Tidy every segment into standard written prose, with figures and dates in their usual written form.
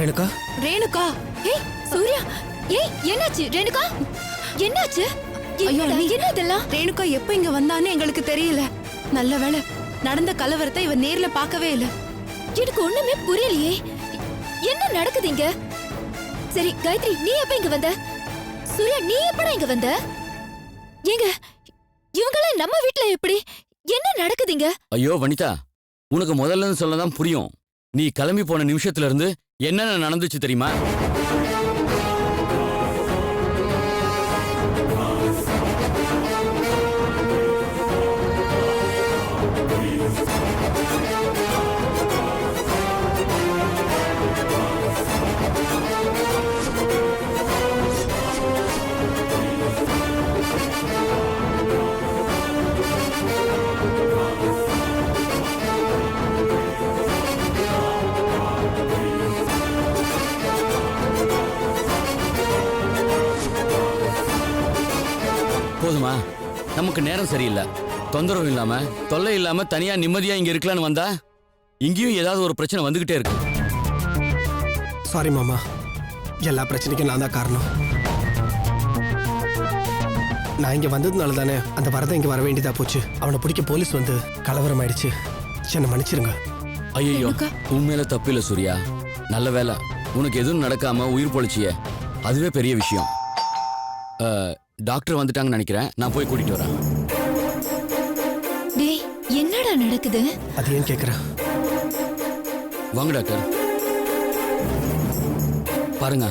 ரேணுகா ரேணுகா ஏய் சூர்யா ஏய் என்னாச்சு ரேணுகா என்னாச்சு என்ன இதெல்லாம் ரேணுகா எப்ப இங்க வந்தான்னு எங்களுக்கு தெரியல. நல்ல வேளை நடந்த கலவரத்தை இவ நேர்ல பார்க்கவே இல்ல. எனக்கு ஒண்ணுமே புரியலையே. என்ன நடக்குது இங்க? சரி காயத்ரி நீ எப்ப இங்க வந்த? சூர்யா நீ எப்படா இங்க வந்த? ஏங்க இவங்கெல்லாம் நம்ம வீட்ல எப்படி? என்ன நடக்குதுங்க? ஐயோ வனிதா, உனக்கு முதல்ல இருந்து சொல்லதான் புரியும். நீ கிளம்பி போன நிமிஷத்துல இருந்து என்னென்ன நடந்துச்சு தெரியுமா? போதுமா? நமக்கு நேரம் சரியில்லை. தொந்தரவு இல்லாம தொல்லை இல்லாம தனியா நிம்மதியா இங்க இருக்கலான்னு வந்தா இங்கேயும் ஏதாவது ஒரு பிரச்சனை வந்துகிட்டே இருக்கு. சாரி மாமா, எல்லா பிரச்சனைக்கும் நான் தான் காரணம். நான் இங்க வந்ததுனால தானே அந்த வரதை இங்க வர வேண்டியதா போச்சு. அவனை பிடிக்க போலீஸ் வந்து கலவரம் ஆயிடுச்சு. என்ன மன்னிச்சிருங்க. ஐயோ உண்மையில தப்பு இல்ல சூர்யா. நல்ல வேலை உனக்கு எதுவும் நடக்காம உயிர் பொழைச்சிய, அதுவே பெரிய விஷயம். டாக்டர் வந்துட்டாங்கன்னு நினைக்கிறேன், நான் போய் கூட்டிட்டு வரேன். டேய் என்னடா நடக்குது? அது ஏன் கேக்குற? வாங்க டாக்டர். பாருங்க,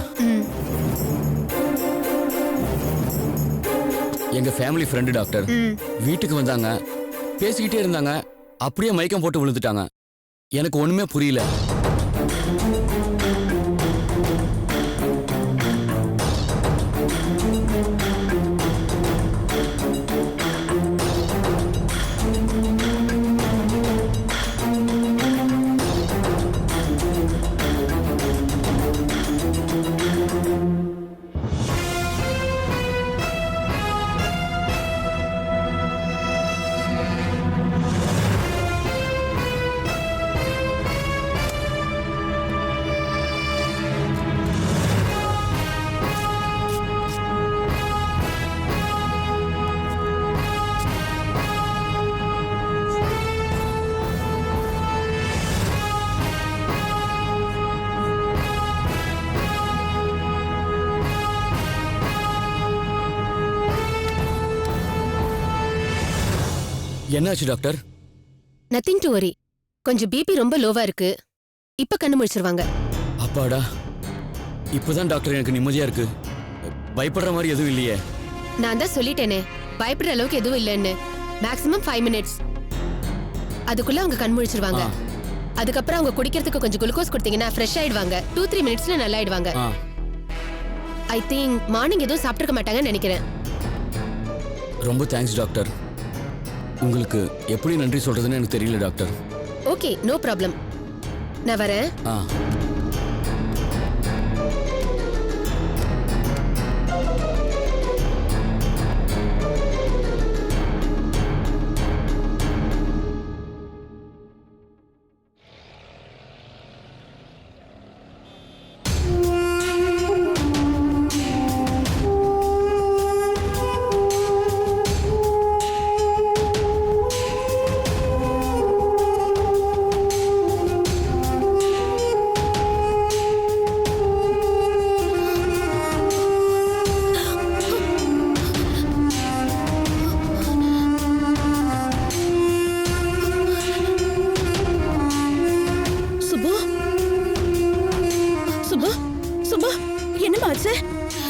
எங்க ஃபேமிலி ஃப்ரெண்டு டாக்டர் வீட்டுக்கு வந்தாங்க, பேசிக்கிட்டே இருந்தாங்க, அப்படியே மயக்கம் போட்டு விழுந்துட்டாங்க. எனக்கு ஒண்ணுமே புரியல. என்னாச்சு டாக்டர்? Nothing to worry. கொஞ்சம் பிபி ரொம்ப லோவா இருக்கு. இப்ப கண்ணு முழிச்சிருவாங்க. அப்பாடா, இப்பதான் டாக்டர் எனக்கு நிம்மதியா இருக்கு. பயப்படுற மாதிரி எதுவும் இல்லையே. நான் தான் சொல்லிட்டேனே, பயப்படுற அளவுக்கு எதுவும் இல்லைன்னு. மேக்ஸிமம் 5 மினிட்ஸ், அதுக்குள்ள அவங்க கண் முழிச்சிருவாங்க. அதுக்கப்புறம் அவங்க குடிக்கிறதுக்கு கொஞ்சம் குளுக்கோஸ் கொடுத்தீங்கன்னா ஃப்ரெஷ் ஆயிடுவாங்க. 2-3 மினிட்ஸ்ல நல்லா ஆயிடுவாங்க. ஐ திங்க் மார்னிங் எதுவும் சாப்பிட்டுருக்க மாட்டாங்கன்னு நினைக்கிறேன். ரொம்ப தேங்க்ஸ் டாக்டர். உங்களுக்கு எப்படி நன்றி சொல்றதுன்னு எனக்கு தெரியல டாக்டர். Okay, no problem. நான் வரேன்.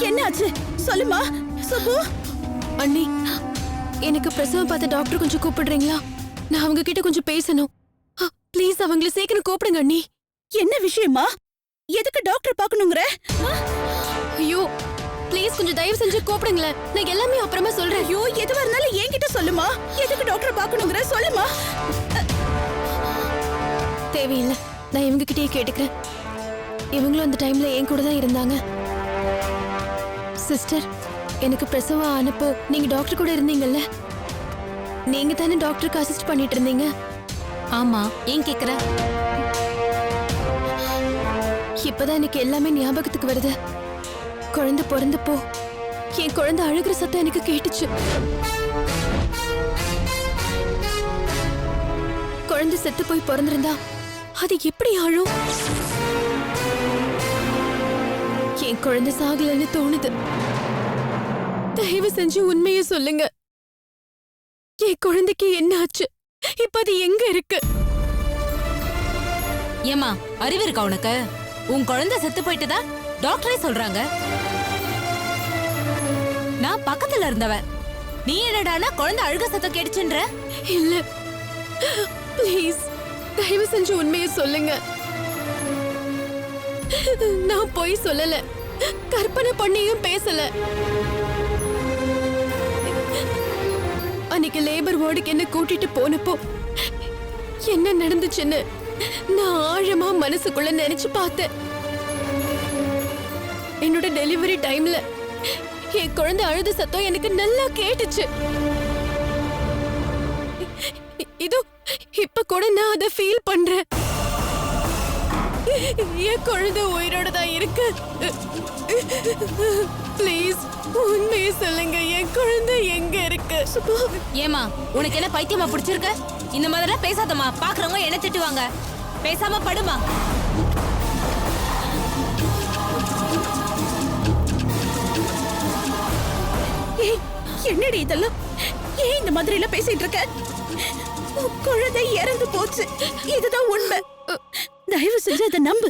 என்னாச்சு சொல்லுமா சுப்பு? அண்ணி, எனக்கு பிரசவம் பார்த்த டாக்டர் கொஞ்சம் கூப்பிடுறீங்களா? நான் அவங்க கிட்ட கொஞ்சம் பேசணும். ப்ளீஸ் அவங்கள சீக்கிரம் கூப்பிடுங்க அண்ணி. என்ன விஷயமா? எதுக்கு டாக்டர் பார்க்கணுங்கற? ஐயோ ப்ளீஸ் கொஞ்சம் தயவு செஞ்சு கூப்பிடுங்களேன். நான் எல்லாமே அப்புறமா சொல்றேன். ஐயோ எதுவா இருந்தாலும் என்கிட்ட சொல்லுமா. எதுக்கு டாக்டர் பார்க்கணுங்கற சொல்லுமா. தேவையில்லை, நான் இவங்க கிட்டயே கேட்டுக்கிறேன். இவங்களும் அந்த டைம்ல என் கூட தான் இருந்தாங்க. சிஸ்டர், எனக்கு பிரசவம் ஆனப்போ நீங்க டாக்டர் கூட இருந்தீங்கல்ல? நீங்க தானே டாக்டருக்கு அசிஸ்ட் பண்ணிட்டு இருந்தீங்க? ஆமா, ஏன் கேக்குற? இப்பதான் எனக்கு எல்லாமே ஞாபகத்துக்கு வருது. குழந்தை பிறந்தப்போ என் குழந்தை அழுகிற சத்தம் எனக்கு கேட்டுச்சு. குழந்தை செத்து போய் பிறந்திருந்தா அது எப்படி ஆழும்? என் குழந்தை சாகலன்னு தோணுது. தயவு செஞ்சு உண்மையை சொல்லுங்க. என் குழந்தைக்கு என்ன ஆச்சு? இப்ப அது எங்க இருக்கு? ஏமா அறிவு இருக்கா உனக்கு? உன் குழந்தை செத்து போயிட்டுதா டாக்டரே சொல்றாங்க. நான் பக்கத்துல இருந்தவன். நீ என்னடானா குழந்தை அழுக சத்தம் கேட்டுச்சுன்ற? இல்ல, ப்ளீஸ் தயவு செஞ்சு உண்மையை சொல்லுங்க. நான் பொய் சொல்லல, கற்பனை பண்ணியும் பேசல. அன்னைக்கு லேபர் வார்டுக்கு என்ன கூட்டிட்டு போனப்போ என்ன நடந்துச்சுன்னு நான் ஆழமா மனசுக்குள்ள நினைச்சு பார்த்தேன். என்னோட டெலிவரி டைம்ல என் குழந்தை அழுத சத்தம் எனக்கு நல்லா கேட்டுச்சு. இதோ இப்ப கூட நான் அதை ஃபீல் பண்றேன். என் குழந்தை உயிரோட தான் இருக்கு. ப்ளீஸ் உண்மையை சொல்லுங்க, என் குழந்தை எங்க இருக்கு? ஏமா உனக்கு என்ன பைத்தியமா பிடிச்சிருக்க? இந்த மாதிரிலாம் பேசாதம்மா, பாக்குறவங்க என்ன திட்டுவாங்க. பேசாம படுமா. என்னடி இதெல்லாம்? ஏன் இந்த மாதிரி எல்லாம் பேசிட்டு இருக்க? குழந்தை இறந்து போச்சு, இதுதான் உண்மை. தயவு செஞ்சு அதை நம்பு.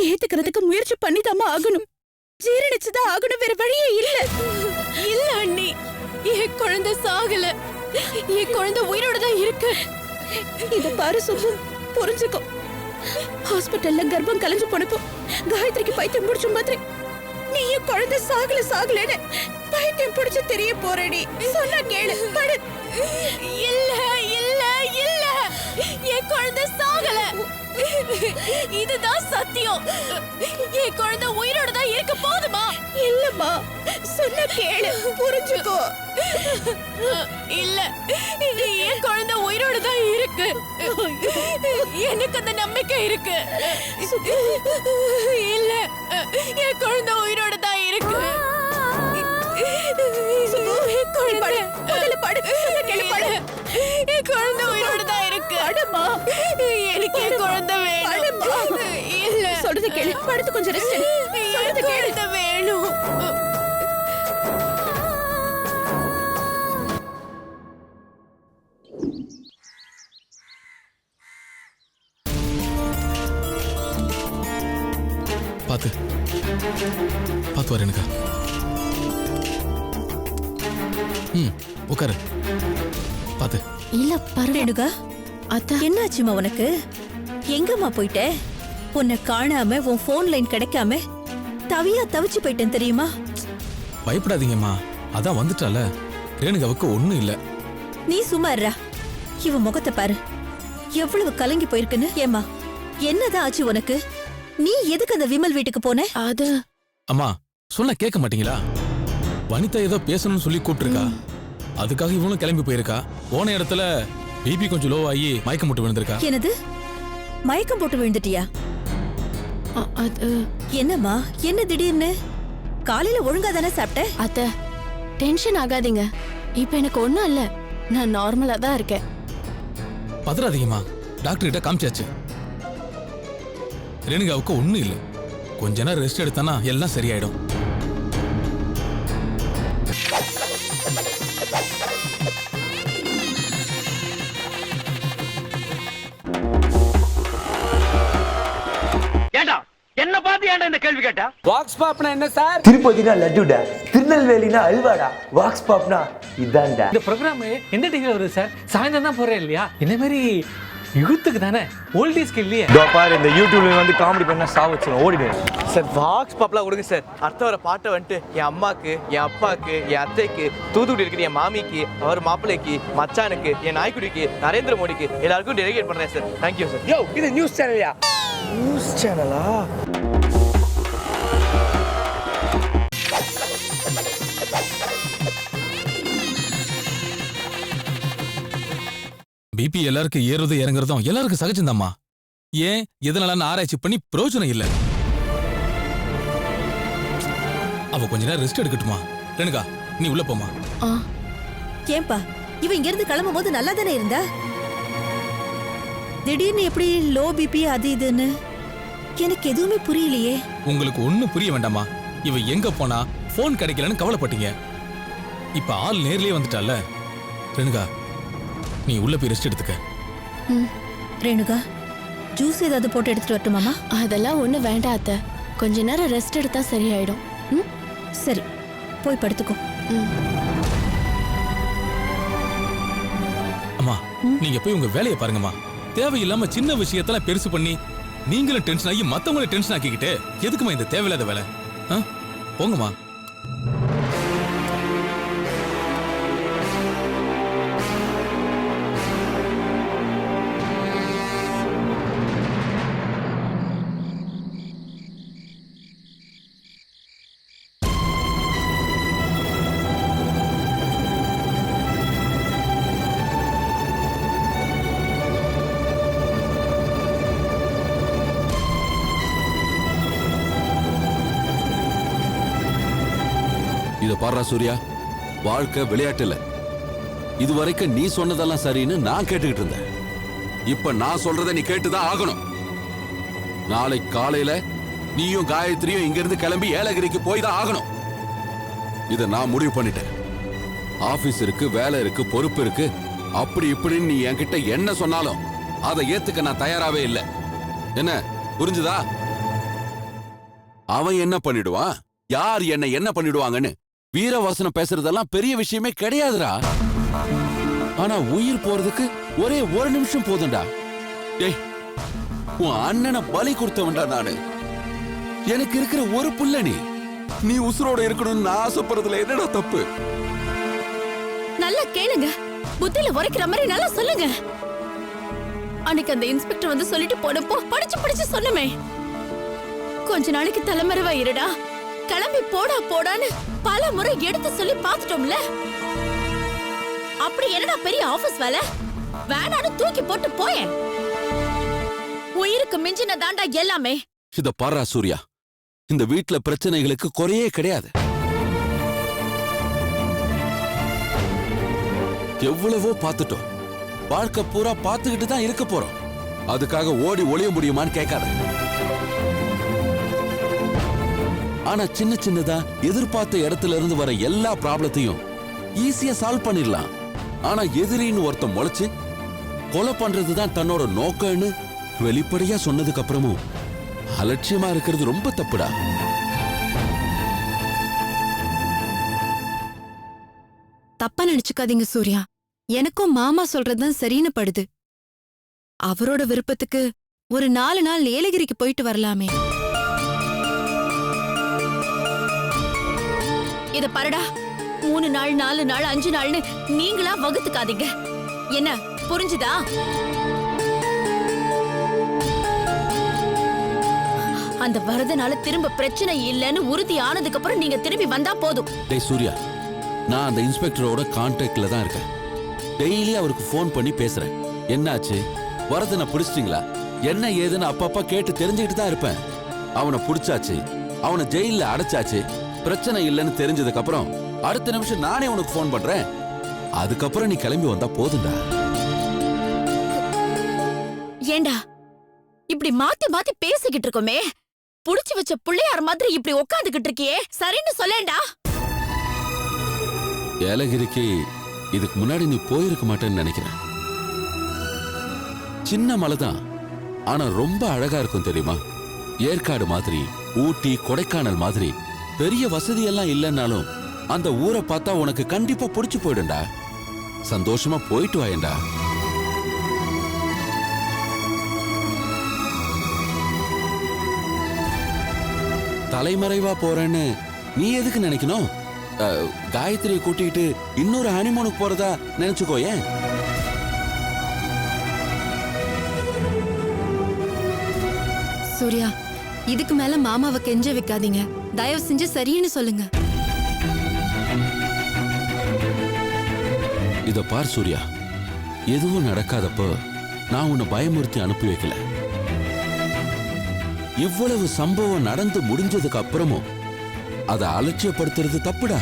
ஏத்துக்கிறதுக்கு முயற்சி பண்ணிதாமா ஆகணும். ஜீரணிச்சுதான் ஆகணும், வேற வழியே இல்ல. இல்ல அண்ணி, என் குழந்தை சாகல. என் குழந்தை உயிரோட தான் இருக்கு. இத பாரு சுப்பு, புரிஞ்சுக்கோ. ஹாஸ்பிட்டல்ல கர்ப்பம் கலைஞ்சு போனப்போ காயத்ரிக்கு பைத்தியம் பிடிச்ச மாதிரி நீ என் குழந்தை சாகலன்னு பைத்தியம் பிடிச்சு தெரிய போறடி. சொன்னா கேளு, படு. இல்ல இல்ல இல்ல, என் குழந்தை சாகல. இதுதான் சத்தியம். என் குழந்தை உயிரோட தான் இருக்க. போதுமா? இல்லம்மா, சொன்னா கேளு, புரிஞ்சுக்கோ. இல்ல, என் குழந்தை உயிரோட தான் இருக்கு. எனக்கு அந்த நம்பிக்கை இருக்கு. இல்ல, என் குழந்தை உயிரோட தான் இருக்கு. என் குழந்தை உயிரோட தான் இருக்கு. எனக்கு என் குழந்தை வேணும். இல்ல, சொல்றது கேளு, படுத்து கொஞ்சம் ரெஸ்ட் எடு. சொல்றது கேளு. குழந்தை வேணும். பாத்து பாத்து வர எனக்கா. உட்காரு. பாத்து. இல்ல பரவாயில்லைங்க. அத்தா, என்னாச்சுமா உனக்கு? எங்கம்மா போயிட்ட? உன்னை காணாம உன் போன் லைன் கிடைக்காம தவிச்சு போயிட்டேன் தெரியுமா? பயப்படாதீங்கம்மா, அதான் வந்துட்டால. ரேணுகாவுக்கு ஒண்ணும் இல்ல. நீ சும்மா இருடா. இவ முகத்தை பாரு, எவ்வளவு கலங்கி போயிருக்குன்னு. ஏமா, என்னதான் ஆச்சு உனக்கு? நீ எதுக்கு அந்த விமல் வீட்டுக்கு போன? அது அம்மா சொன்ன கேட்க மாட்டீங்களா? வனிதா ஏதோ பேசணும்னு சொல்லி கூப்பிட்டுருக்கா. அதுக்காக இவனும் கிளம்பி போயிருக்கா. போன இடத்துல பிபி கொஞ்சம் லோ ஆகி மயக்கம் போட்டு விழுந்திருக்கா. என்னது, மயக்கம் போட்டு விழுந்துட்டியா? அது என்னம்மா, என்ன திடீர்னு? காலையில ஒழுங்கா தானே சாப்பிட்ட? அத்த, டென்ஷன் ஆகாதீங்க. இப்ப எனக்கு ஒண்ணும் இல்ல, நான் நார்மலா தான் இருக்கேன். பதறாதீங்கம்மா, டாக்டர் கிட்ட காமிச்சாச்சு. ரேணுகாவுக்கு ஒண்ணும் இல்ல. கொஞ்ச நேரம் ரெஸ்ட் எடுத்தானா எல்லாம் சரியாயிடும். என்ன பார்த்து ஏன்டா இந்த கேள்வி கேட்டா? வாக்ஸ் பாப்னா என்ன சார்? திருப்பதினா லட்டுடா, திருநெல்வேலினா அல்வாடா, வாக்ஸ் பாப்னா இதான்டா. இந்த ப்ரோக்ராம் எந்த டிவில வருது சார்? சாயந்தரம் தான் போறேன் இல்லையா? இந்த மாதிரி யூத்துக்கு தானே, ஓல்டேஜ்க்கு இல்லையே. இதோ பாரு, இந்த யூடியூப்ல வந்து காமெடி பண்ணா சாவச்சிரும், ஓடிடுவேன். சார் வாக்ஸ் பாப்லாம் கொடுங்க சார். அடுத்த வர பாட்டை வந்துட்டு என் அம்மாக்கு, என் அப்பாக்கு, என் அத்தைக்கு, தூத்துக்குடி இருக்கிற என் மாமிக்கு, அவர் மாப்பிள்ளைக்கு, மச்சானுக்கு, என் நாய்க்குடிக்கு, நரேந்திர மோடிக்கு எல்லாருக்கும் டெலிகேட் பண்றேன் சார். Thank you sir. யோ, இது நியூஸ் சேனல்யா? நியூஸ் சேனலா? பிபி எல்லாருக்கும் ஏறுறது இறங்குறதும் எல்லாருக்கும் சகஜம்தாம்மா. ஏன் எதனால ஆராய்ச்சி பண்ணி பிரயோஜனம் இல்ல. அவ கொஞ்ச நேரம் ரெஸ்ட் எடுக்கட்டுமா. ரேணுகா நீ உள்ள போமா. ஏன்பா இவ இங்க இருந்து கிளம்பும் போது நல்லா தானே இருந்தா? திடீர்னு எப்படி லோ பிபி அது இதுன்னு எனக்கு எதுவுமே புரியலையே. உங்களுக்கு ஒண்ணும் புரிய வேண்டாமா. இவ எங்க போனா போன் கிடைக்கலன்னு கவலைப்பட்டீங்க. இப்ப ஆள் நேர்லயே வந்துட்டால. ரேணுகா நீ உள்ள போய் ரெஸ்ட் எடுத்துக்க. ரேணுகா ஜூஸ் ஏதாவது போட்டு எடுத்துட்டு வரட்டுமாமா? அதெல்லாம் ஒண்ணு வேண்டாம் அத்தை. கொஞ்ச நேரம் ரெஸ்ட் எடுத்தா சரியாயிடும். சரி போய் படுத்துக்கோ. அம்மா நீங்க போய் உங்க வேலையை பாருங்கம்மா. தேவையில்லாம சின்ன விஷயத்தெல்லாம் பெருசு பண்ணி நீங்களும் டென்ஷன் ஆகி மத்தவங்களும் டென்ஷன் ஆக்கிக்கிட்டு எதுக்குமா இந்த தேவையில்லாத வேலை? போங்கம்மா. இத பாரு சூர்யா, வாழ்க்கை விளையாட்டு இல்ல. இதுவரைக்கும் நீ சொன்னதெல்லாம் சரின்னு நான் கேட்டுக்கிட்டு இருந்தேன். இப்ப நான் சொல்றத நீ கேட்டுதான் ஆகணும். நாளை காலையில நீயும் காயத்ரியும் இங்க இருந்து கிளம்பி ஏலகிரிக்கு போய் தான் ஆகணும். இத நான் முடிவு பண்ணிட்டேன். ஆபீஸ் இருக்கு, வேலை இருக்கு, பொறுப்பு இருக்கு, அப்படி இப்படின்னு நீ என்கிட்ட என்ன சொன்னாலும் அதை ஏத்துக்க நான் தயாராவே இல்லை. என்ன புரிஞ்சுதா? அவன் என்ன பண்ணிடுவான், யார் என்ன பண்ணிடுவாங்கன்னு வீரவசனம் பேசுறதெல்லாம் பெரிய விஷயமே கிடையாதுடா. ஆனா உயிர் போறதுக்கு ஒரே ஒரு நிமிஷம் போதும்டா. டேய், உன் அண்ணனை பலி கொடுத்தவன்டா நானு. எனக்கு இருக்கிற ஒரு புள்ள நீ உசுரோட இருக்கணும்னு நான் ஆசைப்படுறதுல என்னடா தப்பு? நல்லா கேளுங்க, புத்தியில உரைக்கிற மாதிரி நல்லா சொல்லுங்க. அன்னைக்கு அந்த இன்ஸ்பெக்டர் வந்து சொல்லிட்டு போனப்போ படிச்சு சொன்னமே, கொஞ்ச நாளைக்கு தலைமறைவா இருடா, கிளம்பி போடான்னு பல முறை எடுத்து சொல்லி பார்த்துட்டோம்ல. அப்படி என்னடா பெரிய ஆபீஸ் வேலை? வேணான்னு தூக்கி போட்டு போயேன். உயிருக்கு மிஞ்சின தாண்டா எல்லாமே. இத பாரா சூர்யா, இந்த வீட்டுல பிரச்சனைகளுக்கு குறையே கிடையாது. எவ்வளவோ பார்த்துட்டோம், வாழ்க்கை பூரா பார்த்துக்கிட்டு தான் இருக்க போறோம். அதுக்காக ஓடி ஒளிய முடியுமான்னு கேட்காத. ஆனா சின்னதா எதிர்பார்த்த இடத்துல இருந்து வர எல்லா ப்ராப்ளத்தையும் ஈஸியா சால்வ் பண்ணிடலாம். ஆனா எதிரின்னு ஒருத்தன் முளைச்சு கொலை பண்றதுதான் தன்னோட நோக்கம்னு வெளிப்படையா சொன்னதுக்கு அப்புறமும் அலட்சியமா இருக்கிறது ரொம்ப தப்புடா. தப்பா நினைச்சுக்காதீங்க சூர்யா, எனக்கும் மாமா சொல்றதுதான் சரின்னு படுது. அவரோட விருப்பத்துக்கு ஒரு 4 நாள் ஏலகிரிக்கு போயிட்டு வரலாமே. இத பாருடா, 3 நாள் 4 நாள் 5 நாள்னு நீங்களா வகுத்துக்காதீங்க. என்ன புரிஞ்சுதா? அந்த வரதனால திரும்ப பிரச்சனை இல்லைன்னு உறுதி ஆனதுக்கு அப்புறம் நீங்க திரும்பி வந்தா போதும். டேய் சூர்யா, நான் அந்த இன்ஸ்பெக்டரோட கான்டாக்ட்ல தான் இருக்கேன். டெய்லி அவருக்கு போன் பண்ணி பேசுறேன். என்னாச்சு, வரதனை பிடிச்சிட்டீங்களா, என்ன ஏதுன்னு அப்பப்பா கேட்டு தெரிஞ்சுக்கிட்டு தான் இருப்பேன். அவனை பிடிச்சாச்சு, அவனை ஜெயில அடைச்சாச்சு, பிரச்சனை இல்லைன்னு தெரிஞ்சதுக்கு அப்புறம் அடுத்த நிமிஷம் நானே உனக்கு போன் பண்றேன். அதுக்கப்புறம் நீ கிளம்பி வந்தா போதும்டா. ஏண்டா இப்படி மாத்தி பேசிக்கிட்டு இருக்கோமே, புடிச்சு வச்ச பிள்ளையார் மாதிரி இப்படி உட்காந்துக்கிட்டு இருக்கியே, சரின்னு சொல்லேண்டா. ஏலகிரிக்கு இதுக்கு முன்னாடி நீ போயிருக்க மாட்டேன்னு நினைக்கிறேன். சின்ன மலை தான், ஆனா ரொம்ப அழகா இருக்கும் தெரியுமா? ஏற்காடு மாதிரி, ஊட்டி, கொடைக்கானல் மாதிரி பெரிய வசதி எல்லாம் இல்லைன்னாலும் அந்த ஊரை பார்த்தா உனக்கு கண்டிப்பா பிடிச்சு போயிடும்டா. சந்தோஷமா போயிட்டு வாயேண்டா. தலைமறைவா போறேன்னு நீ எதுக்கு நினைக்கணும்? காயத்ரியை கூட்டிட்டு இன்னொரு ஹனிமூனுக்கு போறதா நினைச்சுக்கோ. ஏன் சூர்யா, இதுக்கு மேல மாமாவை கெஞ்ச வைக்காதீங்க. தயவு செஞ்சு சரின்னு சொல்லுங்க. இத பார் சூர்யா, எதுவும் நடக்காதப்போ நான் உன்னை பயமுறுத்தி அனுப்பி வைக்கல. இவ்வளவு சம்பவம் நடந்து முடிஞ்சதுக்கு அப்புறமும் அதை அலட்சியப்படுத்துறது தப்புடா.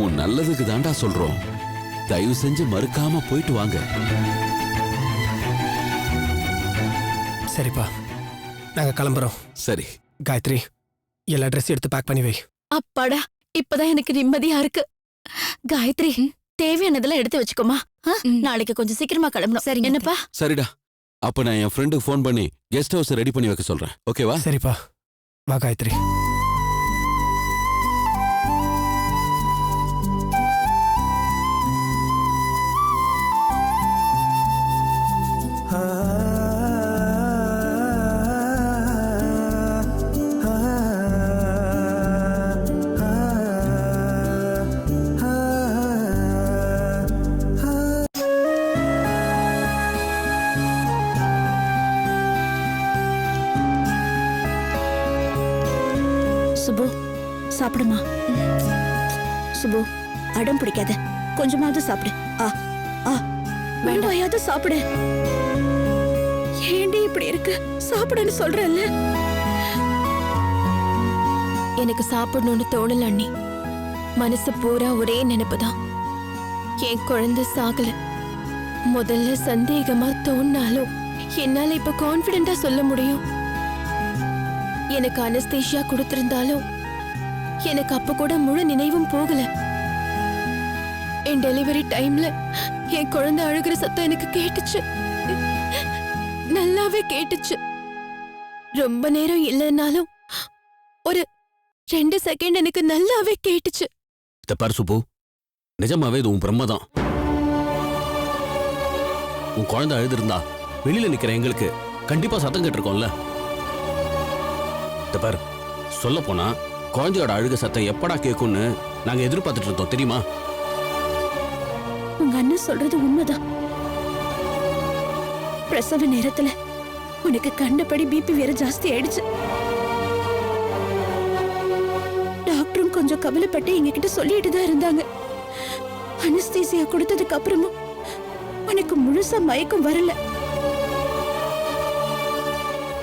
உன் நல்லதுக்கு தாண்டா சொல்றோம். தயவு செஞ்சு மறுக்காம போயிட்டு வாங்க. சரிப்பா, நாங்க கிளம்புறோம். சரி காயத்ரி, எல்லா ட்ரெஸ் எடுத்து பேக் பண்ணி வை. அப்பாடா, இப்பதான் எனக்கு நிம்மதியா இருக்கு. காயத்ரி, தேவையானதெல்லாம் எடுத்து வச்சுக்கோமா. நாளைக்கு கொஞ்சம் சீக்கிரமா கிளம்பணும். சரி என்னப்பா? சரிடா. அப்ப நான் என் ஃப்ரெண்டுக்கு ஃபோன் பண்ணி கெஸ்ட் ஹவுஸ் ரெடி பண்ணி வைக்க சொல்றேன். ஓகேவா? சரிப்பா, வா காயத்ரி. சுபு, சாப்பிடுமா. சுபு, அடம் பிடிக்காத, கொஞ்சமாவது சாப்பிடு. வேண்டாயாவது சாப்பிடு. ஏண்டி இப்படி இருக்கு? சாப்பிடுன்னு சொல்றேன்ல. எனக்கு சாப்பிடணும்னு தோணல அண்ணி. மனசு பூரா ஒரே நினைப்புதான். என் குழந்தை சாகல. முதல்ல சந்தேகமா தோணினாலும் என்னால இப்ப கான்பிடென்டா சொல்ல முடியும். எனக்கு அனஸ்தேஷியா கொடுத்திருந்தாலும் எனக்கு அப்ப கூட முழு நினைவும் போகல. என் டெலிவரி டைம்ல என் குழந்தை அழுகிற சத்தம் எனக்கு கேட்டுச்சு. நல்லாவே கேட்டுச்சு. ரொம்ப நேரம் இல்லைன்னாலும் ஒரு 2 செகண்ட் எனக்கு நல்லாவே கேட்டுச்சு. பாரு சுப்பு, நிஜமாவே இது உன் பிரம்மதான். உன் குழந்தை அழுதுருந்தா வெளியில நிக்கிற எங்களுக்கு கண்டிப்பா சத்தம் கேட்டிருக்கோம்ல. பாரு, சொல்ல போனா குழந்தையோட அழுக சத்தம் எப்படா கேட்கும்னு நாங்க எதிர்பார்த்துட்டு இருந்தோம் தெரியுமா? உங்க அண்ணன் சொல்றது உண்மைதான். பிரசவ நேரத்துல உனக்கு கண்டபடி பிபி வேற ஜாஸ்தி ஆயிடுச்சு. டாக்டரும் கொஞ்சம் கவலைப்பட்டு எங்ககிட்ட சொல்லிட்டு தான் இருந்தாங்க. அனஸ்தீசியா கொடுத்ததுக்கு அப்புறமும் உனக்கு முழுசா மயக்கம் வரல.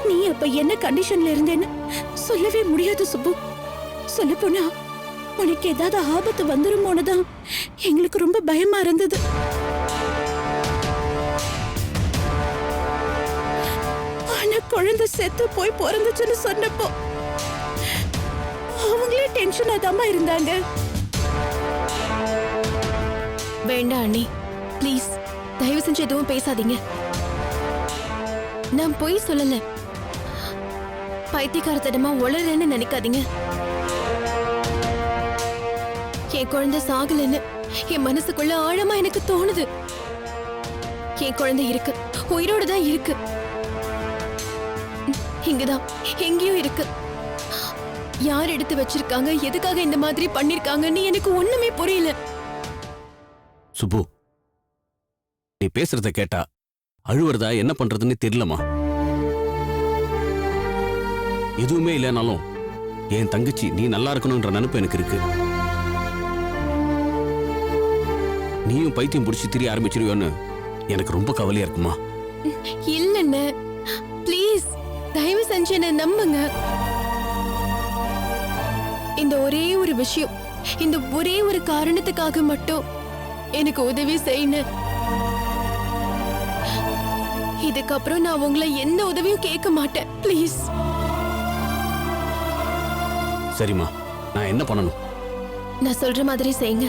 நீ அப்ப என்ன கண்டிஷன்ல இருந்தேன்னு சொல்லவே முடியாது சுப்பு. சொல்ல போனா உனக்கு ஏதாவது ஆபத்து வந்துருமோனுதான் எங்களுக்கு ரொம்ப பயமா இருந்தது. ஆனா குழந்தை செத்து போய் பிறந்துச்சுன்னு சொன்னப்போ அவங்களே டென்ஷனா தாமா இருந்தாங்க. வேண்டாம் அண்ணி, ப்ளீஸ் தயவு செஞ்சு எதுவும் பேசாதீங்க. நான் பொய் சொல்லல. பைத்தியக்காரத்தனமா உளறேன்னு நினைக்காதீங்க. என் குழந்தை சாகலன்னு என் மனசுக்குள்ள ஆழமா எனக்கு தோணுது. என் குழந்தை இருக்கு, உயிரோட தான் இருக்கு. இங்கதான் எங்கேயோ இருக்கு. யார் எடுத்து வச்சிருக்காங்க, எதுக்காக இந்த மாதிரி பண்ணிருக்காங்கன்னு எனக்கு ஒண்ணுமே புரியல. சுப்பு, நீ பேசுறத கேட்டா அழுவுறதா என்ன பண்றதுன்னு தெரியலமா. எதுவுமே இல்லைனாலும் என் தங்கச்சி நீ நல்லா இருக்கணும்ன்ற நினைப்பு எனக்கு இருக்கு. நீயும் பைத்தியம் பிடிச்சி திரிய ஆரம்பிச்சிருவியோன்னு எனக்கு ரொம்ப கவலையா இருக்குமா. இல்லன்னு ப்ளீஸ் தயவு செஞ்சு என்ன நம்புங்க. இந்த ஒரே ஒரு விஷயம், இந்த ஒரே ஒரு காரணத்துக்காக மட்டும் எனக்கு உதவி செய்யணும். இதுக்கப்புறம் நான் உங்களை எந்த உதவியும் கேட்க மாட்டேன். ப்ளீஸ். சரிம்மா, நான் என்ன பண்ணணும்? நான் சொல்ற மாதிரி செய்யுங்க.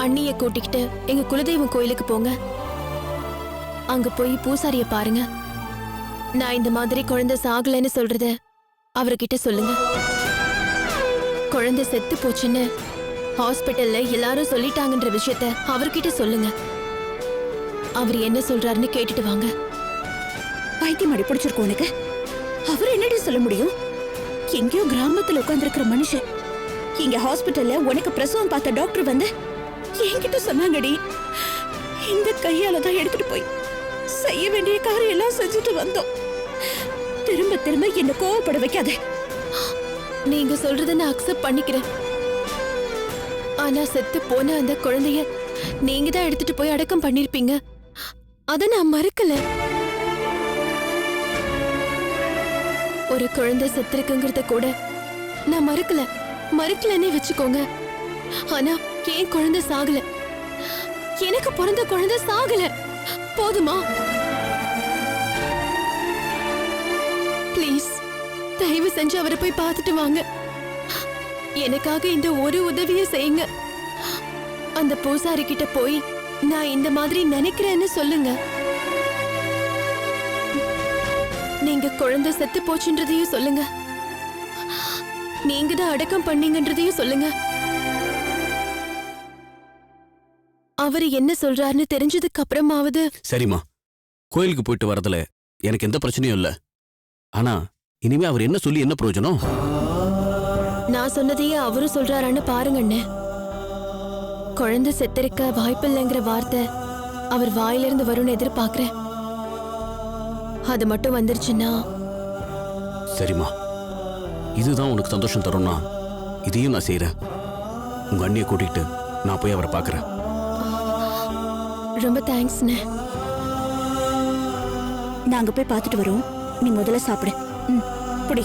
அண்ணிய கூட்டிக்கிட்டு எங்க குலதெய்வம் கோயிலுக்கு போங்க. அங்க போய் பூசாரிய பாருங்க. நான் இந்த மாதிரி குழந்தை சாகலைன்னு சொல்றத அவர்கிட்ட சொல்லுங்க. குழந்தை செத்து போச்சுன்னு ஹாஸ்பிட்டல்ல எல்லாரும் சொல்லிட்டாங்கன்ற விஷயத்த அவர்கிட்ட சொல்லுங்க. அவர் என்ன சொல்றாருன்னு கேட்டுட்டு வாங்க. பைத்தியம் அடி பிடிச்சிருக்கோம் உனக்கு. அவர் என்னடி சொல்ல முடியும்? எங்கேயோ கிராமத்துல உட்கார்ந்திருக்கிற மனுஷன் இங்க ஹாஸ்பிட்டல்ல உனக்கு பிரசவம் பார்த்த டாக்டர் வந்து என்கிட்ட சொன்னாங்கடி. இந்த கையால தான் எடுத்துட்டு போய் செய்ய வேண்டிய காரியம் எல்லாம் செஞ்சுட்டு வந்தோம். திரும்ப திரும்ப என்ன கோவப்பட வைக்காத. நீங்க சொல்றத நான் அக்செப்ட் பண்ணிக்கிறேன். ஆனா செத்து போன அந்த குழந்தைய நீங்க தான் எடுத்துட்டு போய் அடக்கம் பண்ணிருப்பீங்க. அத நான் மறுக்கல. ஒரு குழந்தை செத்துருக்குங்கிறத கூட நான் மறுக்கலன்னே வச்சுக்கோங்க. ஆனா என் குழந்தை சாகல, எனக்கு பிறந்த குழந்தை சாகல. போதுமா? ப்ளீஸ் தயவு செஞ்சு அவரை போய் பார்த்துட்டு வாங்க. எனக்காக இந்த ஒரு உதவியை செய்யுங்க. அந்த பூசாரி கிட்ட போய் நான் இந்த மாதிரி நினைக்கிறேன்னு சொல்லுங்க. நீங்க குழந்தை செத்து போச்சுன்றதையும் சொல்லுங்க. நீங்க தான் அடக்கம் பண்ணீங்கன்றதையும் சொல்லுங்க. அவரு என்ன சொல்றாருன்னு தெரிஞ்சதுக்கு அப்புறமாவது. சரிம்மா, கோயிலுக்கு போயிட்டு வரதுல எனக்கு எந்த பிரச்சனையும் இல்ல. ஆனா இனிமே அவர் என்ன சொல்லி என்ன பிரயோஜனம்? நான் சொன்னதையே அவரும் சொல்றாரான்னு பாருங்கண்ணே. குழந்தை செத்திருக்க வாய்ப்பில்லைங்கிற வார்த்தை அவர் வாயிலிருந்து வரும்னு எதிர்பார்க்கிறேன். அது மட்டும் வந்துருச்சுன்னா. சரிம்மா, இதுதான் உனக்கு சந்தோஷம் தரும்னா இதையும் நான் செய்யறேன். உங்க அண்ணியை கூட்டிட்டு நான் போய் அவரை பார்க்கறேன். ரொம்ப தேங்க்ஸ்ண்ணே. நாங்க போய் பார்த்துட்டு வரோம். நீ முதல்ல சாப்பிடு. புடி.